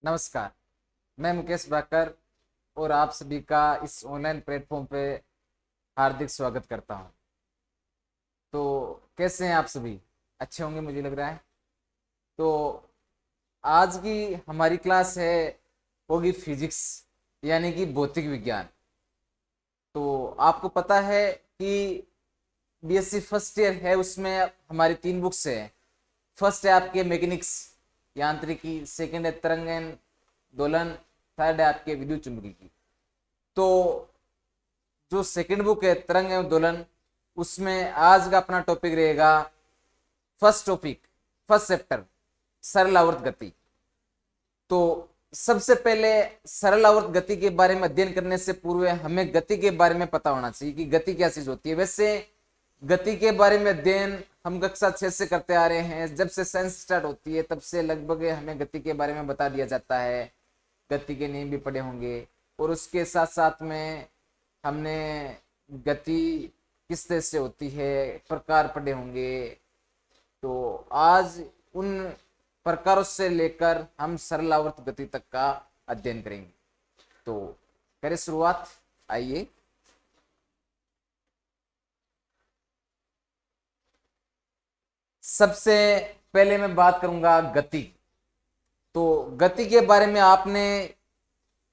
नमस्कार। मैं मुकेश बाकर और आप सभी का इस ऑनलाइन प्लेटफॉर्म पे हार्दिक स्वागत करता हूं। तो कैसे हैं आप सभी? अच्छे होंगे मुझे लग रहा है। तो आज की हमारी क्लास है होगी फिजिक्स, यानी कि भौतिक विज्ञान। तो आपको पता है कि बीएससी फर्स्ट ईयर है, उसमें हमारी 3 बुक्स है। फर्स्ट है आपके मैकेनिक्स यांत्रिकी, सेकंड है तरंग एंड दोलन, थर्ड है आपके विद्युत चुंबकीय। तो जो सेकंड बुक है तरंग एवं दोलन, उसमें आज का अपना टॉपिक रहेगा फर्स्ट टॉपिक, फर्स्ट चैप्टर, सरल आवर्त गति। तो सबसे पहले सरल आवर्त गति के बारे में अध्ययन करने से पूर्व हमें गति के बारे में पता होना चाहिए कि गति क्या चीज होती है। वैसे गति के बारे में अध्ययन हम कक्षा 6 से करते आ रहे हैं। जब से साइंस स्टार्ट होती है तब से लगभग हमें गति के बारे में बता दिया जाता है। गति के नियम भी पढ़े होंगे और उसके साथ साथ में हमने गति किस तरह से होती है प्रकार पढ़े होंगे। तो आज उन प्रकारों से लेकर हम सरल आवर्त गति तक का अध्ययन करेंगे। तो करें शुरुआत, आइए। सबसे पहले मैं बात करूंगा गति। तो गति के बारे में आपने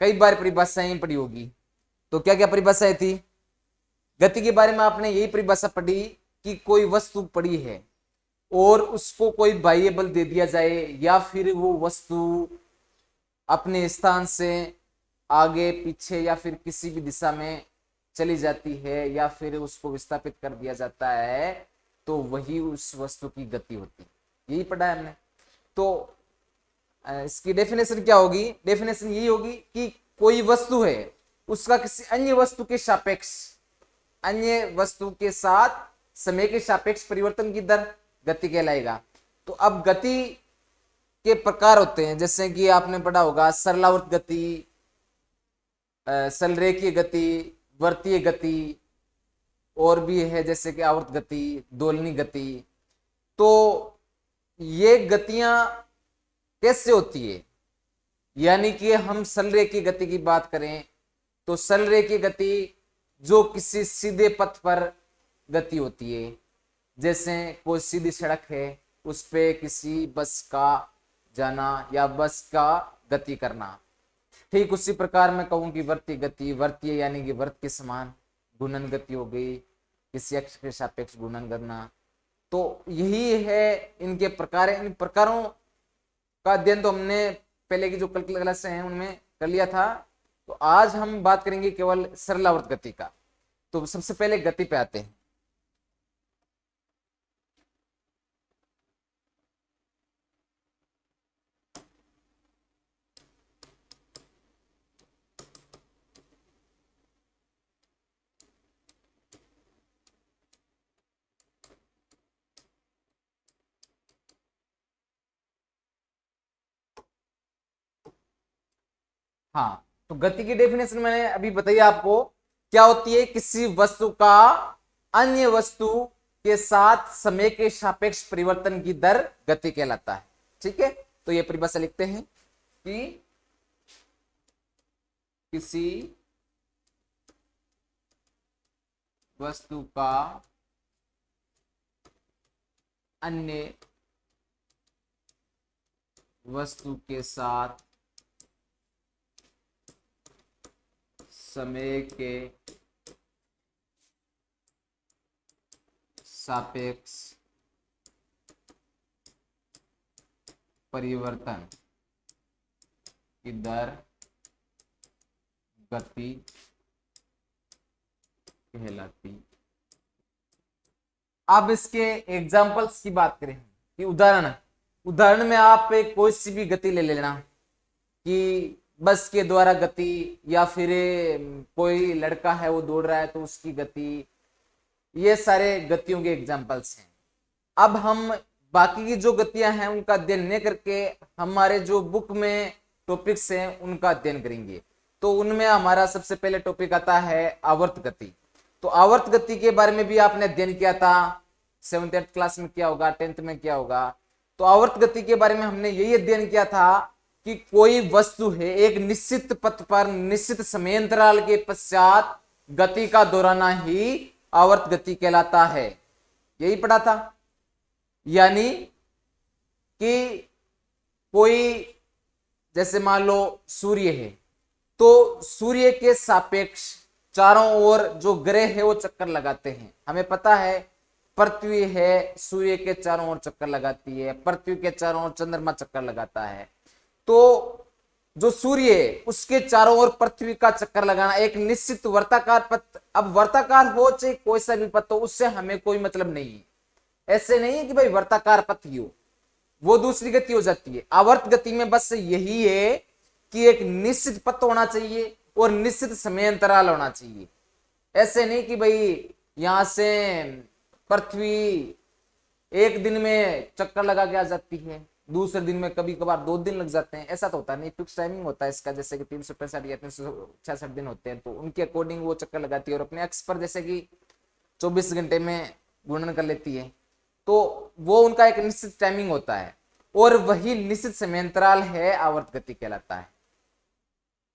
कई बार परिभाषाएं पढ़ी होगी। तो क्या क्या परिभाषाएं थी? गति के बारे में आपने यही परिभाषा पढ़ी कि कोई वस्तु पड़ी है और उसको कोई बाह्य बल दे दिया जाए या फिर वो वस्तु अपने स्थान से आगे पीछे या फिर किसी भी दिशा में चली जाती है या फिर उसको विस्थापित कर दिया जाता है, तो वही उस वस्तु की गति होती है। यही पढ़ा है हमने। तो इसकी डेफिनेशन क्या होगी? डेफिनेशन यही होगी कि कोई वस्तु है, उसका किसी अन्य वस्तु के सापेक्ष, अन्य वस्तु के साथ समय के सापेक्ष परिवर्तन की दर गति कहलाएगा। तो अब गति के प्रकार होते हैं, जैसे कि आपने पढ़ा होगा सरलावर्त गति, सरलरेखीय गति, वर्तीय गति, और भी है जैसे कि आवर्त गति, दोलनी गति। तो ये गतियां कैसे होती है? यानी कि हम सरलरेखीय गति की बात करें तो सरलरेखीय गति जो किसी सीधे पथ पर गति होती है, जैसे कोई सीधी सड़क है उस पे किसी बस का जाना या बस का गति करना। ठीक उसी प्रकार मैं कहूं कि वर्तीय गति, वर्तीय यानी कि वर्त के समान गुणन गति हो गई, किसी अक्ष के सापेक्ष गुणन करना। तो यही है इनके प्रकार। इन प्रकारों का अध्ययन तो हमने पहले की जो क्लास हैं उनमें कर लिया था। तो आज हम बात करेंगे केवल सरलावर्त गति का। तो सबसे पहले गति पे आते हैं। हाँ, तो गति की डेफिनेशन मैंने अभी बताई आपको। क्या होती है? किसी वस्तु का अन्य वस्तु के साथ समय के सापेक्ष परिवर्तन की दर गति कहलाता है। ठीक है, तो ये परिभाषा लिखते हैं कि किसी वस्तु का अन्य वस्तु के साथ समय के सापेक्ष परिवर्तन की दर गति कहलाती। अब इसके एग्जाम्पल्स की बात करें कि उदाहरण में आप कोई सी भी गति ले लेना कि बस के द्वारा गति, या फिर कोई लड़का है वो दौड़ रहा है तो उसकी गति। ये सारे गतियों के एग्जाम्पल्स हैं। अब हम बाकी की जो गतियां हैं उनका अध्ययन नहीं करके हमारे जो बुक में टॉपिक्स हैं उनका अध्ययन करेंगे। तो उनमें हमारा सबसे पहले टॉपिक आता है आवर्त गति। तो आवर्त गति के बारे में भी आपने अध्ययन किया था, 7th 8th क्लास में किया होगा, 10th में किया होगा। तो आवर्त गति के बारे में हमने यही अध्ययन किया था कि कोई वस्तु है एक निश्चित पथ पर निश्चित समयांतराल के पश्चात गति का दोहराना ही आवर्त गति कहलाता है। यही पढ़ा था। यानी कि कोई, जैसे मान लो सूर्य है, तो सूर्य के सापेक्ष चारों ओर जो ग्रह है वो चक्कर लगाते हैं। हमें पता है पृथ्वी है, सूर्य के चारों ओर चक्कर लगाती है, पृथ्वी के चारों ओर चंद्रमा चक्कर लगाता है। तो जो सूर्य है उसके चारों ओर पृथ्वी का चक्कर लगाना एक निश्चित वर्ताकार पथ। अब वर्ताकार हो चाहे कोई सा भी पथ हो, उससे हमें कोई मतलब नहीं है। ऐसे नहीं है कि भाई वर्ताकार पथ ही हो, वो दूसरी गति हो जाती है। आवर्त गति में बस यही है कि एक निश्चित पथ होना चाहिए और निश्चित समय अंतराल होना चाहिए। ऐसे नहीं कि भाई यहां से पृथ्वी एक दिन में चक्कर लगा के आ जाती है, दूसरे दिन में कभी कभार 2 दिन लग जाते हैं, ऐसा तो होता नहीं। फिक्स टाइमिंग होता है इसका, जैसे कि 365 या 366 दिन होते हैं, तो उनके अकॉर्डिंग वो चक्कर लगाती है और अपने अक्ष पर जैसे कि 24 घंटे में गुणन कर लेती है। तो वो उनका एक निश्चित टाइमिंग होता है और वही निश्चित समयांतराल है आवर्त गति कहलाता है।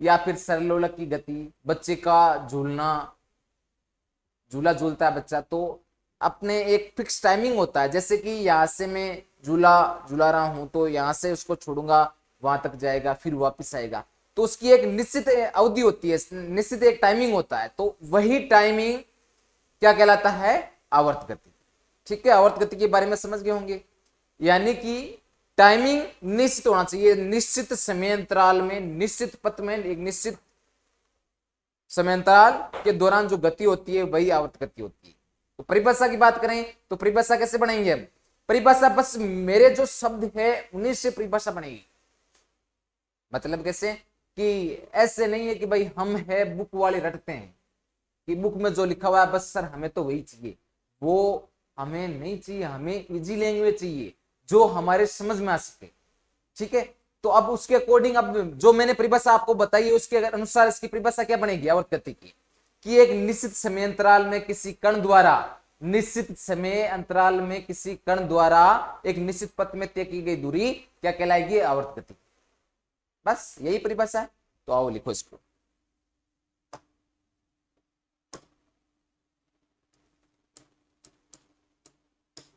या फिर सरलोलक की गति, बच्चे का झूलना, झूला झूलता है बच्चा तो अपने एक फिक्स टाइमिंग होता है। जैसे कि यहाँ से मैं झूला झूला रहा हूं तो यहाँ से उसको छोड़ूंगा, वहां तक जाएगा, फिर वापस आएगा, तो उसकी एक निश्चित अवधि होती है, निश्चित एक टाइमिंग होता है। तो वही टाइमिंग क्या कहलाता है? आवर्त गति। ठीक है, आवर्त गति के बारे में समझ गए होंगे। यानी कि टाइमिंग निश्चित होना चाहिए, निश्चित समय अंतराल में, निश्चित पथ में, एक निश्चित समय अंतराल के दौरान जो गति होती है वही आवर्त गति होती है। तो परिभाषा की बात करें तो परिभाषा कैसे बनाएंगे हम? परिभाषा बस मेरे जो शब्द है उन्हीं से परिभाषा बनेगी। मतलब कैसे कि ऐसे नहीं है कि भाई हम है बुक वाले रटते हैं कि बुक में जो लिखा हुआ है बस सर हमें तो वही चाहिए, वो हमें नहीं चाहिए। हमें इजी लैंग्वेज चाहिए जो हमारे समझ में आ सके। ठीक है, तो अब उसके अकॉर्डिंग अब जो मैंने परिभाषा आपको बताई उसके अनुसार इसकी परिभाषा क्या बनेगी आवर्त गति की? कि एक निश्चित समय अंतराल में किसी कण द्वारा, निश्चित समय अंतराल में किसी कण द्वारा एक निश्चित पथ में तय की गई दूरी क्या कहलाएगी? आवर्त गति। बस यही परिभाषा है। तो आओ लिखो इसको।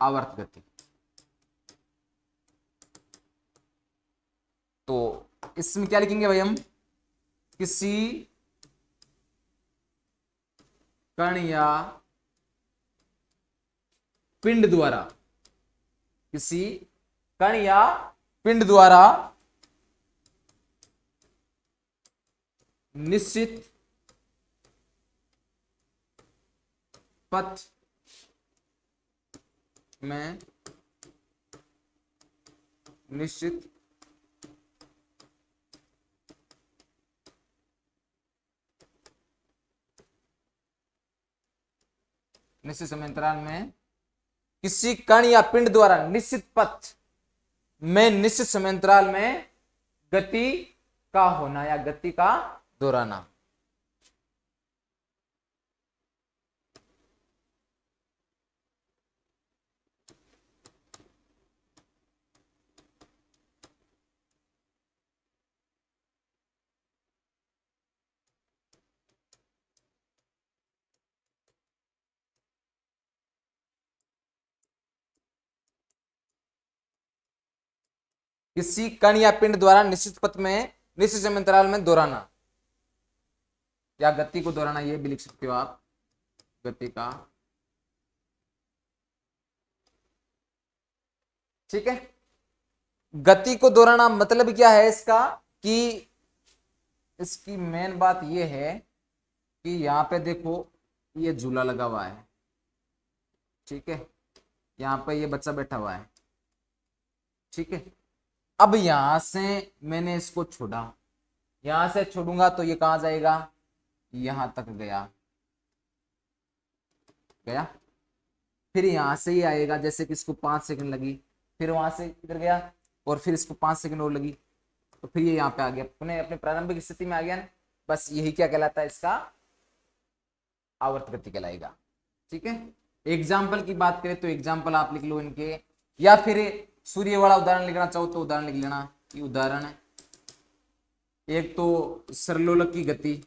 आवर्त गति। तो इसमें क्या लिखेंगे भाई हम? किसी कण या पिंड द्वारा, किसी कण या पिंड द्वारा निश्चित पथ में, निश्चित समय अंतराल में किसी कण या पिंड द्वारा निश्चित पथ में निश्चित समय अंतराल में गति का होना या गति का दोहराना। किसी कण या पिंड द्वारा निश्चित पथ में निश्चित समय अंतराल में दोहराना या गति को दोहराना, ये भी लिख सकते हो आप, गति का। ठीक है, गति को दोहराना मतलब क्या है इसका? कि इसकी मेन बात ये है कि यहां पे देखो ये झूला लगा हुआ है, ठीक है, यहां पे ये बच्चा बैठा हुआ है, ठीक है। अब यहां से मैंने इसको छोड़ा, यहां से छोड़ूंगा तो ये कहां जाएगा? यहां तक गया, गया। फिर यहां से ही आएगा, जैसे कि इसको 5 सेकंड लगी, फिर वहां से इधर गया और फिर इसको 5 सेकंड और लगी, तो फिर ये यहाँ पे आ गया, अपने अपने प्रारंभिक स्थिति में आ गया ना। बस यही क्या कहलाता है? इसका आवर्त गति कहलाएगा। ठीक है, एग्जाम्पल की बात करें तो एग्जाम्पल आप लिख लो इनके, या फिर सूर्य वाला उदाहरण लिखना चाहो तो उदाहरण लिख लेना कि उदाहरण एक तो सरलोलक की गति,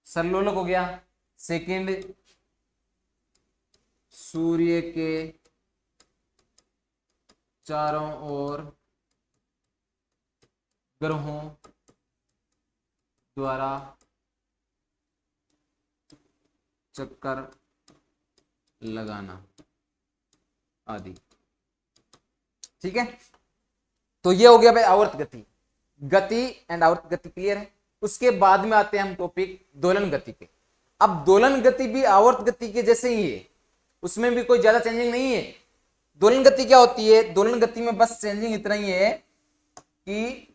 सरलोलक हो गया। सेकंड, सूर्य के चारों ओर ग्रहों द्वारा चक्कर लगाना आदि। ठीक है, तो ये हो गया भाई आवर्त गति। गति एंड आवर्त गति क्लियर है। उसके बाद में आते हैं हम टॉपिक दोलन गति के। अब दोलन गति भी आवर्त गति के जैसे ही है, उसमें भी कोई ज्यादा चेंजिंग नहीं है। दोलन गति क्या होती है? दोलन गति में बस चेंजिंग इतना ही है कि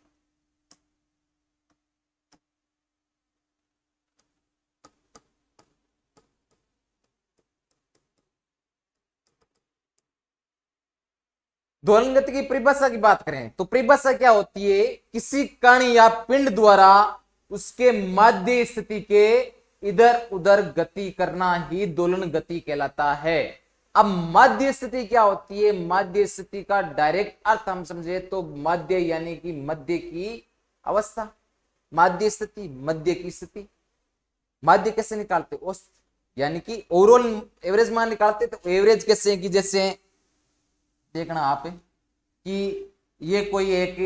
दोलन गति की परिभाषा की बात करें तो परिभाषा क्या होती है? किसी कण या पिंड द्वारा उसके मध्य स्थिति के इधर उधर गति करना ही दोलन गति कहलाता है। अब मध्य स्थिति क्या होती है? मध्य स्थिति का डायरेक्ट अर्थ हम समझे तो मध्य यानी कि मध्य की अवस्था, मध्य स्थिति, मध्य की स्थिति। मध्य कैसे निकालते? औसत यानी कि ओवरऑल एवरेज मान निकालते। तो एवरेज कैसे कि जैसे देखना आप कि ये कोई एक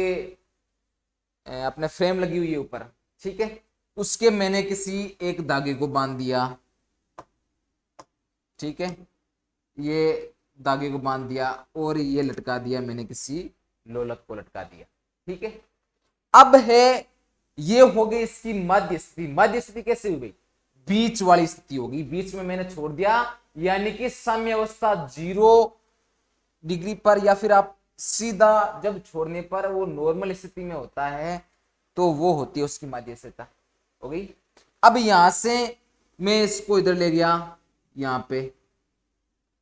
अपने फ्रेम लगी हुई है ऊपर, ठीक है, उसके मैंने किसी एक धागे को बांध दिया, ठीक है, ये धागे को बांध दिया और ये लटका दिया मैंने किसी लोलक को लटका दिया, ठीक है। अब है ये हो गई इसकी मध्य स्थिति। मध्य स्थिति कैसे हुई? बीच वाली स्थिति होगी, बीच में मैंने छोड़ दिया, यानी कि साम्य अवस्था 0 डिग्री पर, या फिर आप सीधा जब छोड़ने पर वो नॉर्मल स्थिति में होता है तो वो होती है उसकी मध्य स्थिति हो गई। अब यहां से मैं इसको इधर ले गया, यहां पे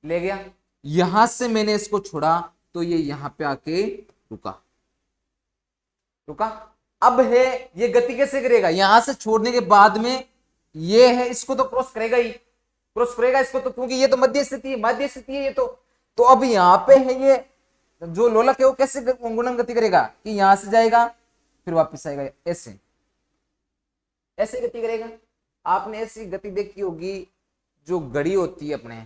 ले गया, यहां से मैंने इसको छोड़ा तो ये यहां पे आके रुका, रुका। अब है ये गति कैसे करेगा? यहां से छोड़ने के बाद में ये है, इसको तो क्रॉस करेगा ही, क्रॉस करेगा इसको तो, क्योंकि ये तो मध्य स्थिति है, मध्य स्थिति है ये तो अब यहां पे है ये जो लोलक है वो कैसे गुणन गति करेगा कि यहां से जाएगा फिर वापस आएगा, ऐसे ऐसे गति करेगा। आपने ऐसी गति देखी होगी, जो घड़ी होती है अपने,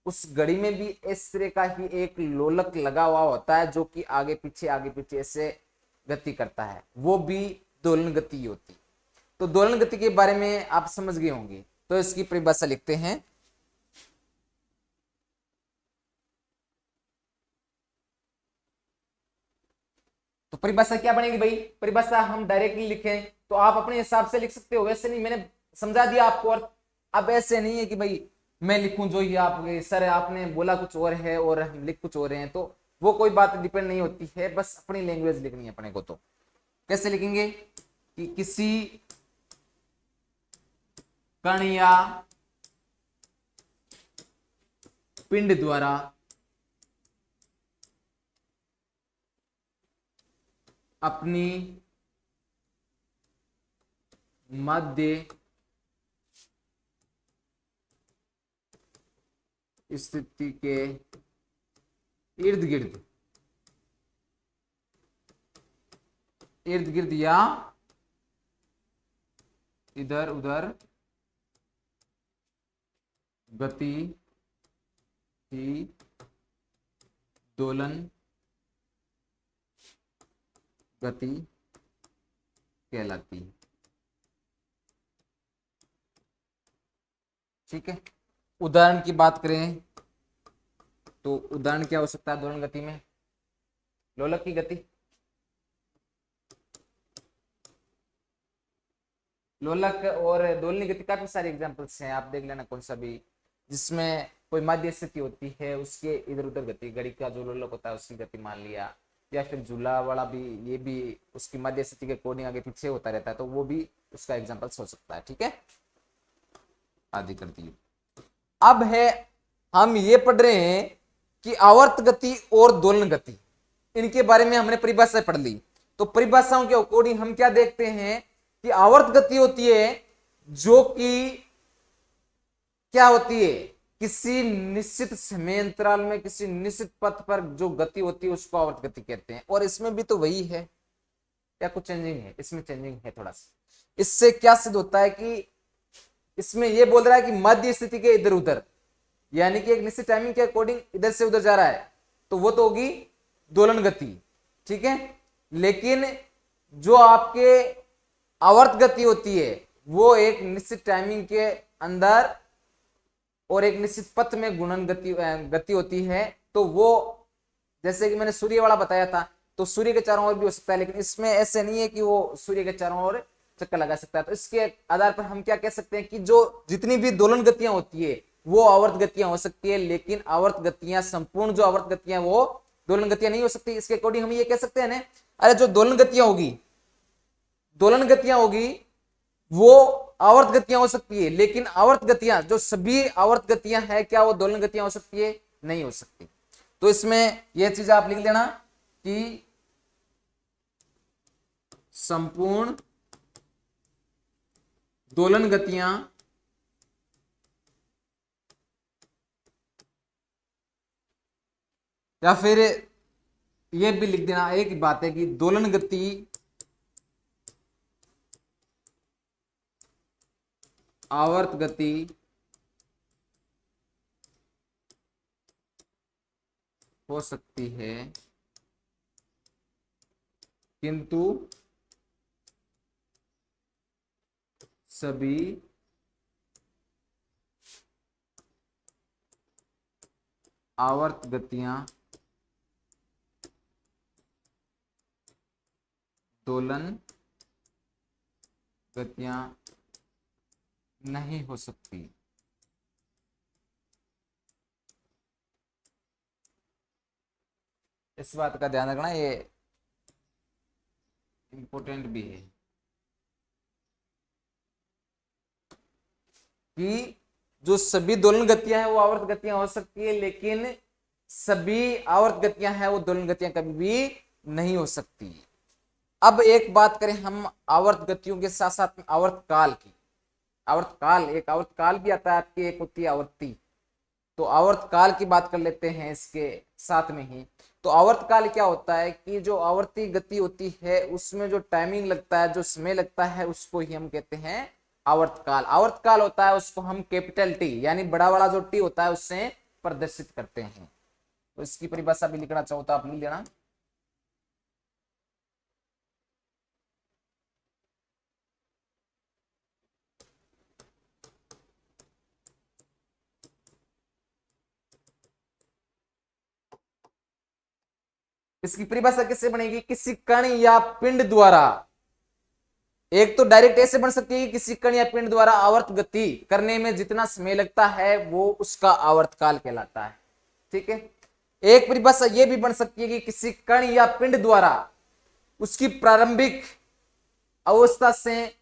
उस घड़ी में भी इस तरह का ही एक लोलक लगा हुआ होता है जो कि आगे पीछे ऐसे गति करता है, वो भी दोलन गति होती। तो दोलन गति के बारे में आप समझ गए होंगे, तो इसकी परिभाषा लिखते हैं। तो परिभाषा क्या बनेगी भाई? परिभाषा हम डायरेक्टली लिखें तो आप अपने हिसाब से लिख सकते हो, वैसे नहीं, मैंने समझा दिया आपको। और अब ऐसे नहीं है कि भाई मैं लिखूं जो ही आप सर आपने बोला कुछ और है और हम लिख कुछ और हैं, तो वो कोई बात डिपेंड नहीं होती है, बस अपनी लैंग्वेज लिखनी है अपने को। तो कैसे लिखेंगे कि किसी कण या पिंड द्वारा अपनी मध्य स्थिति के इर्द गिर्द या इधर उधर गति ही दोलन गति कहलाती है। ठीक है, उदाहरण की बात करें तो उदाहरण क्या हो सकता है दोलन गति में? लोलक की गति, लोलक और दोलनी गति काफी सारे एग्जांपल्स हैं, आप देख लेना कौन सा भी जिसमें कोई मध्य स्थिति होती है, उसके इधर उधर गति, घड़ी का जो लोलक होता है उसकी गति मान लिया, या फिर झूला वाला भी, ये भी उसकी मध्य स्थिति के अकॉर्डिंग आगे पीछे होता रहता है, तो वो भी उसका एग्जांपल्स हो सकता है। ठीक है, आदि कर दिए। अब है हम ये पढ़ रहे हैं कि आवर्त गति और दोलन गति, इनके बारे में हमने परिभाषा पढ़ ली। तो परिभाषाओं के अकॉर्डिंग हम क्या देखते हैं कि आवर्त गति होती है जो कि क्या होती है, किसी निश्चित समय अंतराल में किसी निश्चित पथ पर जो गति होती है उसको आवर्त गति कहते हैं। और इसमें भी तो वही है या कुछ चेंजिंग है? इसमें चेंजिंग है थोड़ा सा। इससे क्या सिद्ध होता है कि इसमें यह बोल रहा है कि मध्य स्थिति के इधर उधर, यानी कि एक निश्चित टाइमिंग के अकॉर्डिंग इधर से उधर जा रहा है, तो वो तो होगी दोलन गति, ठीक है। लेकिन जो आपके आवर्त गति होती है वो एक निश्चित टाइमिंग के अंदर और एक निश्चित पथ में गुणन गति होती है। तो वो जैसे कि मैंने सूर्य वाला बताया था, तो सूर्य के चारों ओर भी हो सकता है, लेकिन इसमें ऐसे नहीं है कि वो सूर्य के चारों ओर चक्कर लगा सकता है। तो इसके आधार पर हम क्या कह सकते हैं कि जो जितनी भी दोलन गतियां होती है वो आवर्त गतियां हो सकती है, लेकिन आवर्त गतियां संपूर्ण जो आवर्त गतियां वो दोलन गतियां नहीं हो सकती। इसके अकॉर्डिंग हम ये कह सकते हैं ना, अरे जो दोलन गतियां होगी वो आवर्त गतियां हो सकती है, लेकिन आवर्त गतियां जो सभी आवर्त गतियां है क्या वो दोलन गतियां हो सकती है? नहीं हो सकती। तो इसमें यह चीज आप लिख देना कि संपूर्ण दोलन गतियां या फिर यह भी लिख देना, एक बात है कि दोलन गति आवर्त गति हो सकती है, किंतु सभी आवर्त गतियां दोलन गतियां नहीं हो सकती। इस बात का ध्यान रखना, ये इंपॉर्टेंट भी है कि जो सभी दोलन गतियां हैं वो आवर्त गतियां हो सकती है, लेकिन सभी आवर्त गतियां हैं वो दोलन गतियां कभी भी नहीं हो सकती। अब एक बात करें हम आवर्त गतियों के साथ साथ आवर्त काल की। आवर्त काल भी आता है आपकी, एक होती है आवर्ती। तो आवर्त काल की बात कर लेते हैं इसके साथ में ही। तो आवर्त काल क्या होता है कि जो आवर्ती गति होती है उसमें जो टाइमिंग लगता है, जो समय लगता है, उसको ही हम कहते हैं आवर्त काल। आवर्त काल होता है उसको हम कैपिटल टी यानी बड़ा वाला जो टी होता है उससे प्रदर्शित करते हैं। तो इसकी परिभाषा भी लिखना चाहो तो आप लिख लेना। इसकी परिभाषा किससे बनेगी? किसी कण या पिंड द्वारा, एक तो डायरेक्ट ऐसे बन सकती है कि किसी कण या पिंड द्वारा आवर्त गति करने में जितना समय लगता है वो उसका आवर्त काल कहलाता है, ठीक है। एक परिभाषा यह भी बन सकती है कि किसी कण या पिंड द्वारा उसकी प्रारंभिक अवस्था से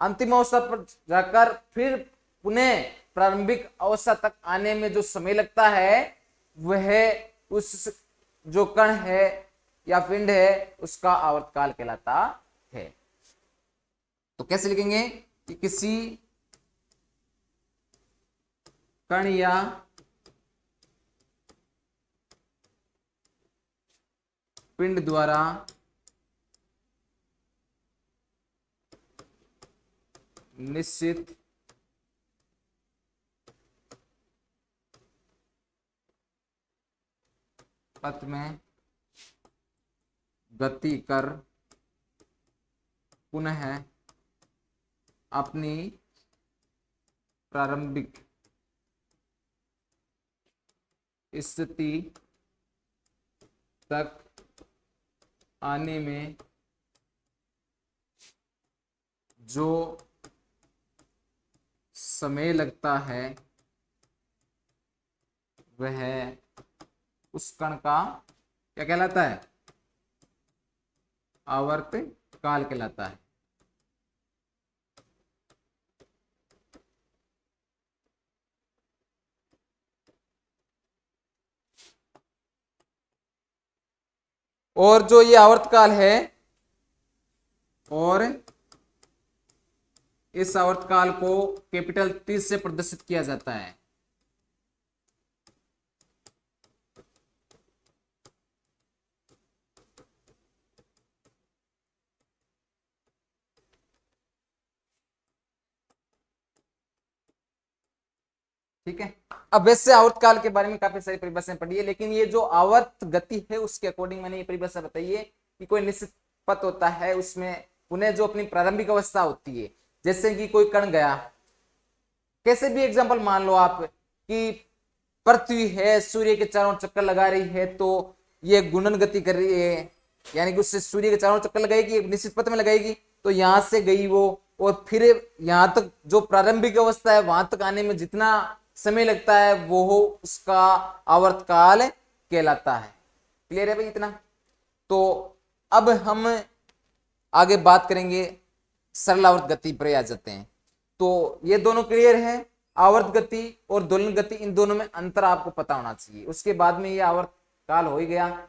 अंतिम अवस्था पर जाकर फिर पुनः प्रारंभिक अवस्था तक आने में जो समय लगता है वह उस जो कण है या पिंड है उसका आवर्तकाल कहलाता है। तो कैसे लिखेंगे कि किसी कण या पिंड द्वारा निश्चित पथ में गति कर पुनः अपनी प्रारंभिक स्थिति तक आने में जो समय लगता है वह उस कण का क्या कहलाता है? आवर्त काल कहलाता है। और जो ये आवर्तकाल है और इस आवर्तकाल को कैपिटल टी से प्रदर्शित किया जाता है। ठीक है। अब वैसे आवर्त काल के बारे में काफी सारी परिभाषाएं पढ़ी है, लेकिन ये जो आवर्त गति है उसके अकॉर्डिंग मैंने ये परिभाषा बताई है कि कोई निश्चित पथ होता है, उसमें पुनः जो अपनी प्रारंभिक अवस्था होती है, जैसे कि कोई कण गया, कैसे भी एग्जांपल मान लो आप कि पृथ्वी है सूर्य के चारों चक्कर लगा रही है, तो ये गुणन गति कर रही है, यानी कि उससे सूर्य के चारों चक्कर लगाएगी, एक निश्चित पथ में लगाएगी, तो यहां से गई वो, और फिर यहां तक जो प्रारंभिक अवस्था है वहां तक आने में जितना समय लगता है वो उसका आवर्तकाल कहलाता है। क्लियर है भाई इतना? तो अब हम आगे बात करेंगे सरल आवर्त गति पर आ जाते हैं। तो ये दोनों क्लियर है, आवर्त गति और दोलन गति, इन दोनों में अंतर आपको पता होना चाहिए। उसके बाद में ये आवर्त काल हो ही गया,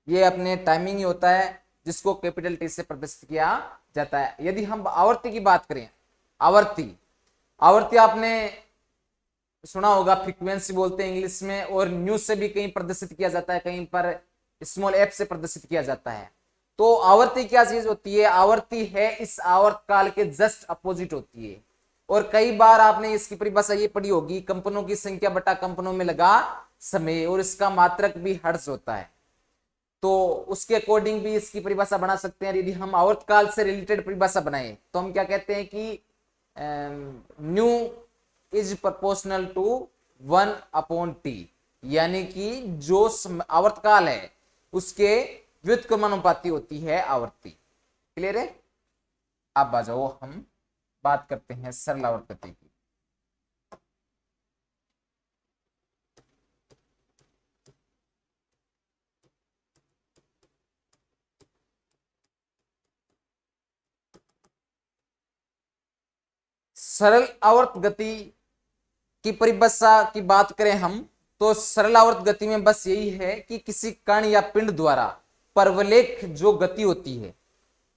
ये अपने टाइमिंग ही होता है जिसको कैपिटल टी से प्रदर्शित किया जाता है। यदि हम आवर्ती की बात करें, आवर्ती आवर्ती आपने सुना होगा, फ्रीक्वेंसी बोलते हैं इंग्लिश में, और न्यूज से भी कहीं प्रदर्शित किया जाता है, कहीं पर स्मॉल एफ से प्रदर्शित किया जाता है। तो आवर्ती क्या चीज होती है? आवर्ती है इस आवर्त काल के जस्ट अपोजिट होती है। और कई बार आपने इसकी परिभाषा ये पढ़ी होगी, कंपनों की संख्या बटा कंपनों में लगा समय, और इसका मात्रक भी हर्ट्ज होता है। तो उसके अकॉर्डिंग भी इसकी परिभाषा बना सकते हैं। यदि हम आवर्तकाल से रिलेटेड परिभाषा बनाए तो हम क्या कहते हैं कि new is proportional to 1/t, यानी कि जो आवर्तकाल है उसके व्युत्क्रमानुपाती होती है आवर्ती। क्लियर है? अब आ जाओ हम बात करते हैं सरल आवर्त गति की। सरल आवर्त गति की परिभाषा की बात करें हम, तो सरल आवर्त गति में बस यही है कि किसी कण या पिंड द्वारा परवलयिक जो गति होती है,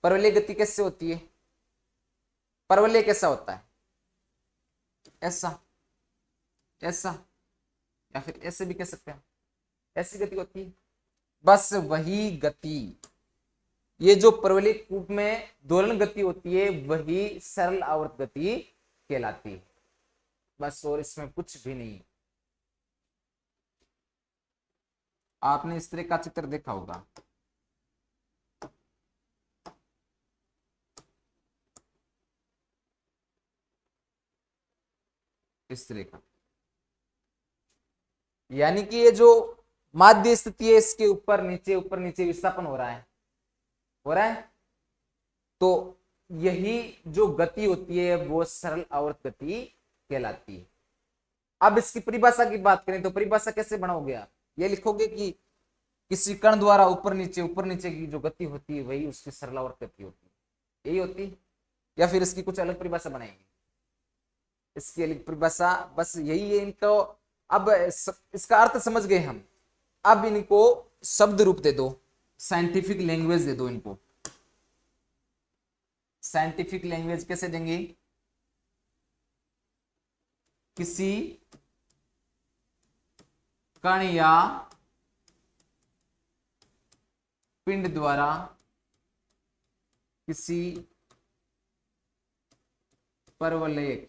परवलयिक गति कैसे होती है? परवलय कैसा होता है? ऐसा, ऐसा, या फिर ऐसे भी कह सकते हैं, ऐसी गति होती है। बस वही गति, ये जो परवलयिक रूप में दोलन गति होती है वही सरल आवर्त गति कहलाती है। बस, और इसमें कुछ भी नहीं। आपने इस तरह का चित्र देखा होगा, इस तरह का, यानी कि ये जो माध्य स्थिति है इसके ऊपर नीचे विस्थापन हो रहा है, हो रहा है। तो यही जो गति होती है वो सरल आवर्त गति कहलाती है। अब इसकी परिभाषा की बात करें तो परिभाषा कैसे बनाओगे आप? ये लिखोगे कि किसी कण द्वारा ऊपर नीचे की जो गति होती है वही उसकी सरल आवर्त गति होती है, यही होती है। या फिर इसकी कुछ अलग परिभाषा बनाएंगे? इसकी अलग परिभाषा बस यही है इनको। अब इसका अर्थ समझ गए हम, अब इनको शब्द रूप दे दो, साइंटिफिक लैंग्वेज दे दो इनको। साइंटिफिक लैंग्वेज कैसे देंगे? किसी कण या पिंड द्वारा किसी परवलयिक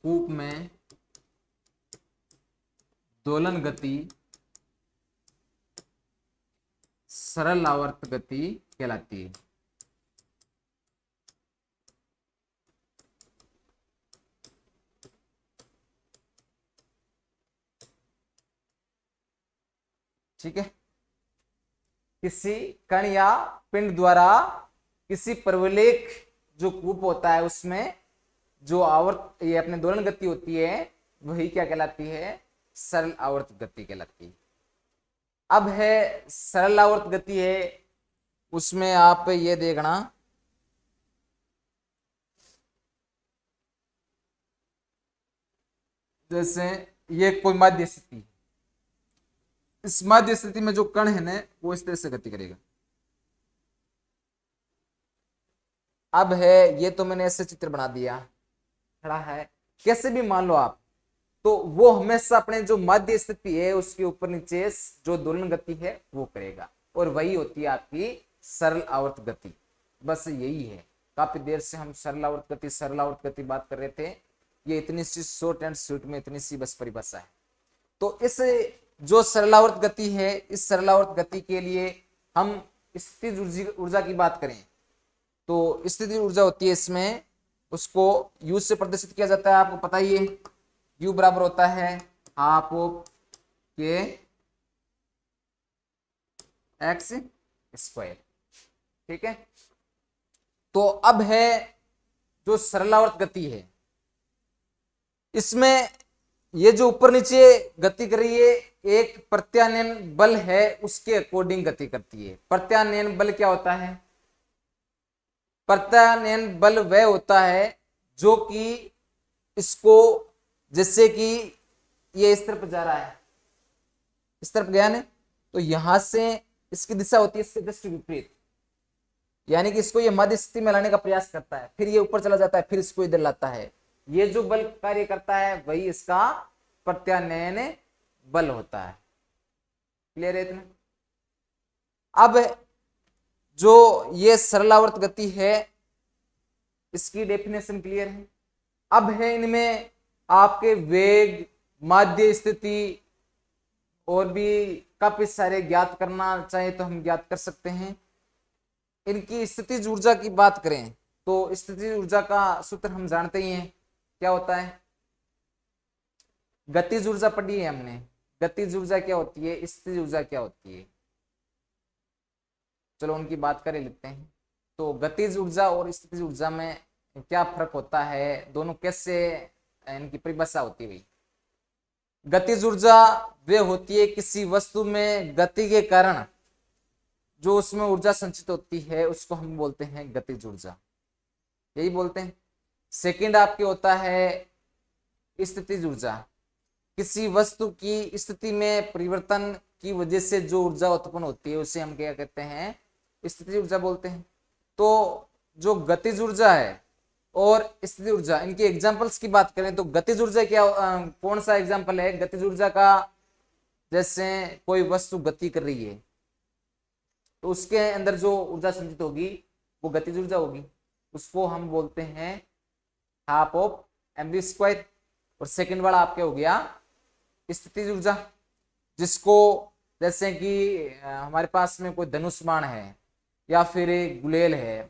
कूप में दोलन गति सरल आवर्त गति कहलाती है। ठीक है, किसी कण या पिंड द्वारा किसी परवलयिक जो कूप होता है उसमें जो आवर्त ये अपने दोलन गति होती है वही क्या कहलाती है? सरल आवर्त गति कहलाती है। अब है सरल आवर्त गति है, उसमें आप ये देखना, जैसे ये कोई माध्य स्थिति, इस माध्य स्थिति में जो कण है ना वो इस तरह से गति करेगा। अब है, ये तो मैंने ऐसे चित्र बना दिया, खड़ा है, कैसे भी मान लो आप, तो वो हमेशा अपने जो माध्य स्थिति है उसके ऊपर नीचे जो दोलन गति है वो करेगा, और वही होती है आपकी सरल आवर्त गति। बस यही है। काफी देर से हम सरलावर्त गति बात कर रहे थे। ये इतनी सी शॉर्ट एंड स्वीट में इतनी सी बस परिभाषा है। तो इस जो सरलावर्त गति है, इस सरलावर्त गति के लिए हम स्थितिज ऊर्जा की बात करें तो स्थितिज ऊर्जा होती है इसमें, उसको यू से प्रदर्शित किया जाता है, आपको पता ही है। यू बराबर होता है हाफ ऑफ के एक्स स्क्वायर। ठीक है, तो अब है जो सरलावर्त गति है, इसमें ये जो ऊपर नीचे गति कर रही है एक प्रत्यानयन बल है उसके अकॉर्डिंग गति करती है। प्रत्यानयन बल क्या होता है? प्रत्यानयन बल वह होता है जो कि इसको, जैसे कि ये इस तरफ जा रहा है, इस तरफ गया ना, तो यहां से इसकी दिशा होती है इससे जस्ट विपरीत, यानी कि इसको ये मध्य स्थिति में लाने का प्रयास करता है, फिर ये ऊपर चला जाता है, फिर इसको इधर लाता है। ये जो बल कार्य करता है वही इसका प्रत्यानयन बल होता है। क्लियर है इतना? अब जो ये सरलावर्त गति है इसकी डेफिनेशन क्लियर है। अब है इनमें आपके वेग, माध्य स्थिति और भी काफी सारे ज्ञात करना चाहे तो हम ज्ञात कर सकते हैं। इनकी स्थितिज ऊर्जा की बात करें तो स्थितिज ऊर्जा का सूत्र हम जानते ही हैं, क्या होता है? गतिज ऊर्जा पढ़ी है हमने। गतिज ऊर्जा क्या होती है, स्थितिज ऊर्जा क्या होती है, चलो उनकी बात कर लेते हैं। तो गतिज ऊर्जा और स्थितिज ऊर्जा में क्या फर्क होता है, दोनों कैसे इनकी परिभाषा होती है? गतिज ऊर्जा वे होती है किसी वस्तु में गति के कारण जो उसमें ऊर्जा संचित होती है उसको हम बोलते हैं गतिज ऊर्जा, यही बोलते हैं। सेकंड आपके होता है स्थितिज ऊर्जा, किसी वस्तु की स्थिति में परिवर्तन की वजह से जो ऊर्जा उत्पन्न होती है उसे हम क्या कहते हैं? स्थितिज ऊर्जा बोलते हैं। तो जो गतिज ऊर्जा है और स्थितिज ऊर्जा, इनके एग्जांपल्स की बात करें तो गतिज ऊर्जा क्या कौन सा एग्जांपल है गतिज ऊर्जा का? जैसे कोई वस्तु गति कर रही है तो उसके अंदर जो ऊर्जा संचित होगी वो गतिज ऊर्जा होगी, उसको हम बोलते हैं हाफ ऑफ mv स्क्वायर। और सेकंड वाला आपके हो गया स्थितिज ऊर्जा, जिसको जैसे कि हमारे पास में कोई धनुष बाण है या फिर एक गुलेल है,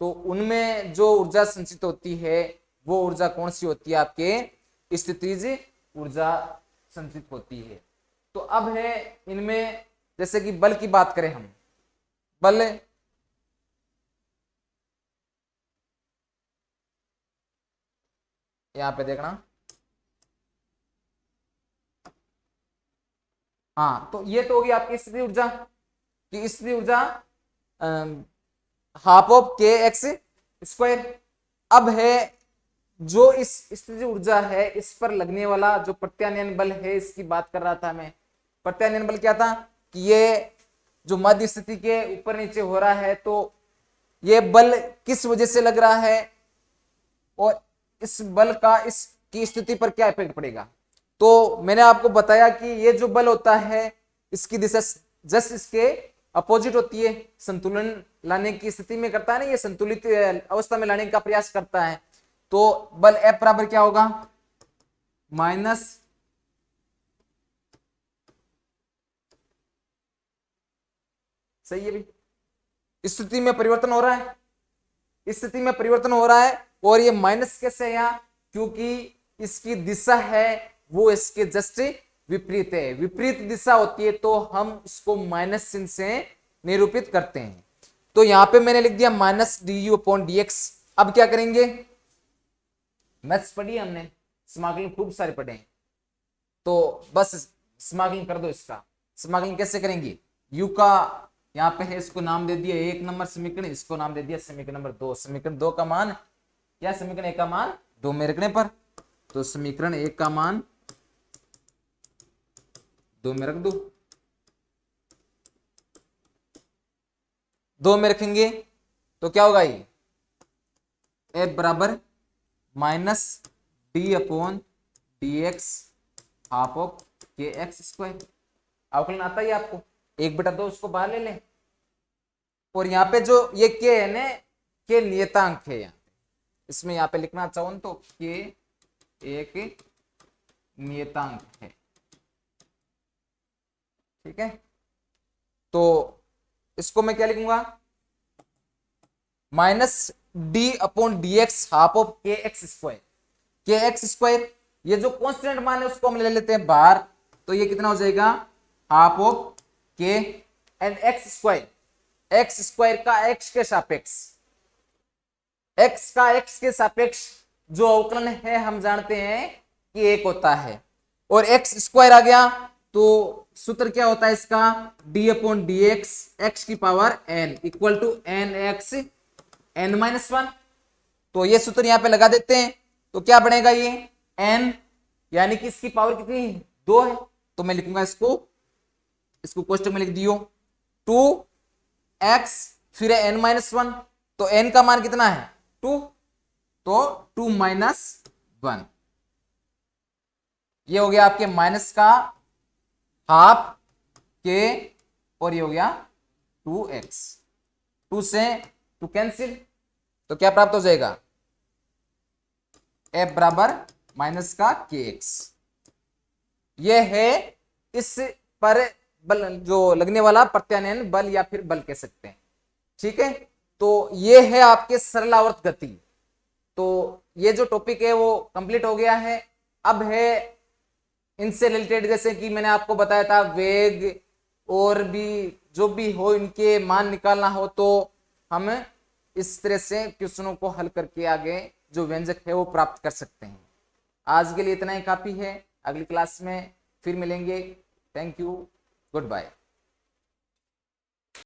तो उनमें जो ऊर्जा संचित होती है वो ऊर्जा कौन सी होती है? आपके स्थितिज ऊर्जा संचित होती है। तो अब है इनमें जैसे कि बल की बात करें हम, बल यहां पे देखना, हाँ, तो ये तो होगी आपकी स्थिति ऊर्जा की स्थिति ऊर्जा हाफ ऑफ के एक्स स्क्वायर। अब है जो इस स्थिति ऊर्जा है इस पर लगने वाला जो प्रत्यानयन बल है इसकी बात कर रहा था मैं। प्रत्यानयन बल क्या था कि ये जो मध्य स्थिति के ऊपर नीचे हो रहा है तो ये बल किस वजह से लग रहा है और इस बल का इसकी स्थिति पर क्या इफेक्ट पड़ेगा। तो मैंने आपको बताया कि ये जो बल होता है इसकी दिशा जस्ट इसके अपोजिट होती है, संतुलन लाने की स्थिति में करता है ना, ये संतुलित अवस्था में लाने का प्रयास करता है। तो बल F बराबर क्या होगा? माइनस सही है भाई, स्थिति में परिवर्तन हो रहा है, स्थिति में परिवर्तन हो रहा है और ये माइनस कैसे है यहाँ? क्योंकि इसकी दिशा है वो इसके जस्ट विपरीत है। विपरीत दिशा होती है तो हम उसको माइनस चिन्ह से निरूपित करते हैं। तो यहां पे मैंने लिख दिया माइनस du/dx। अब क्या करेंगे? मैथ्स पढ़ी हमने, समाकलन खूब सारे पढ़े हैं, तो बस समाकलन कर दो। इसका समाकलन कैसे करेंगे? u का यहाँ पे है, इसको नाम दे दिया 1 नंबर समीकरण, इसको नाम दे दिया समीकरण नंबर 2। समीकरण 2 का मान या समीकरण 1 का मान 2 में रखने पर, तो समीकरण 1 का मान 2 में रख दो, 2 में रखेंगे तो क्या होगा? ये F बराबर माइनस d/dx हाफ ऑफ के एक्स स्क्वायर। अवकलन आता ही आपको, 1/2 उसको बाहर ले लें और यहाँ पे जो ये के है ना के नियतांक है। यहाँ इसमें यहाँ पे लिखना चाहूँ तो के एक नियतांक है। ठीक है, तो इसको मैं क्या लिखूंगा, minus D upon D x half of के एक्स स्क्वायर। के एक्स स्क्वायर, ये जो कॉन्स्टेंट मान है उसको हम ले लेते हैं बाहर, तो ये कितना हो जाएगा, हाफ ऑफ के and x square. X square का एक्स के सापेक्ष, एक्स का एक्स के सापेक्ष जो अवकलन है हम जानते हैं कि एक होता है, और एक्स स्क्वायर आ गया तो सूत्र क्या होता है इसका, D upon D X X की power N equal to N X N minus one. तो ये सूत्र यहां पे लगा देते हैं, तो क्या बनेगा ये एन, यानी कि इसकी पावर कितनी, 2 है, तो मैं लिखूंगा इसको कोष्टक में लिख दियो 2x फिर एन माइनस वन, तो n का मान कितना है 2, तो 2 माइनस 1, ये हो गया आपके माइनस का हाफ के, और ये हो गया 2x, 2 से 2 कैंसिल, तो क्या प्राप्त हो जाएगा, f बराबर माइनस का kx। ये है इस पर बल जो लगने वाला प्रत्यानयन बल या फिर बल कह सकते हैं। ठीक है, तो ये है आपके सरल आवर्त गति। तो ये जो टॉपिक है वो कंप्लीट हो गया है। अब है इनसे रिलेटेड, जैसे कि मैंने आपको बताया था वेग और भी जो भी हो इनके मान निकालना हो, तो हम इस तरह से क्वेश्चनों को हल करके आगे जो व्यंजक है वो प्राप्त कर सकते हैं। आज के लिए इतना ही काफी है, अगली क्लास में फिर मिलेंगे। Thank you, good bye.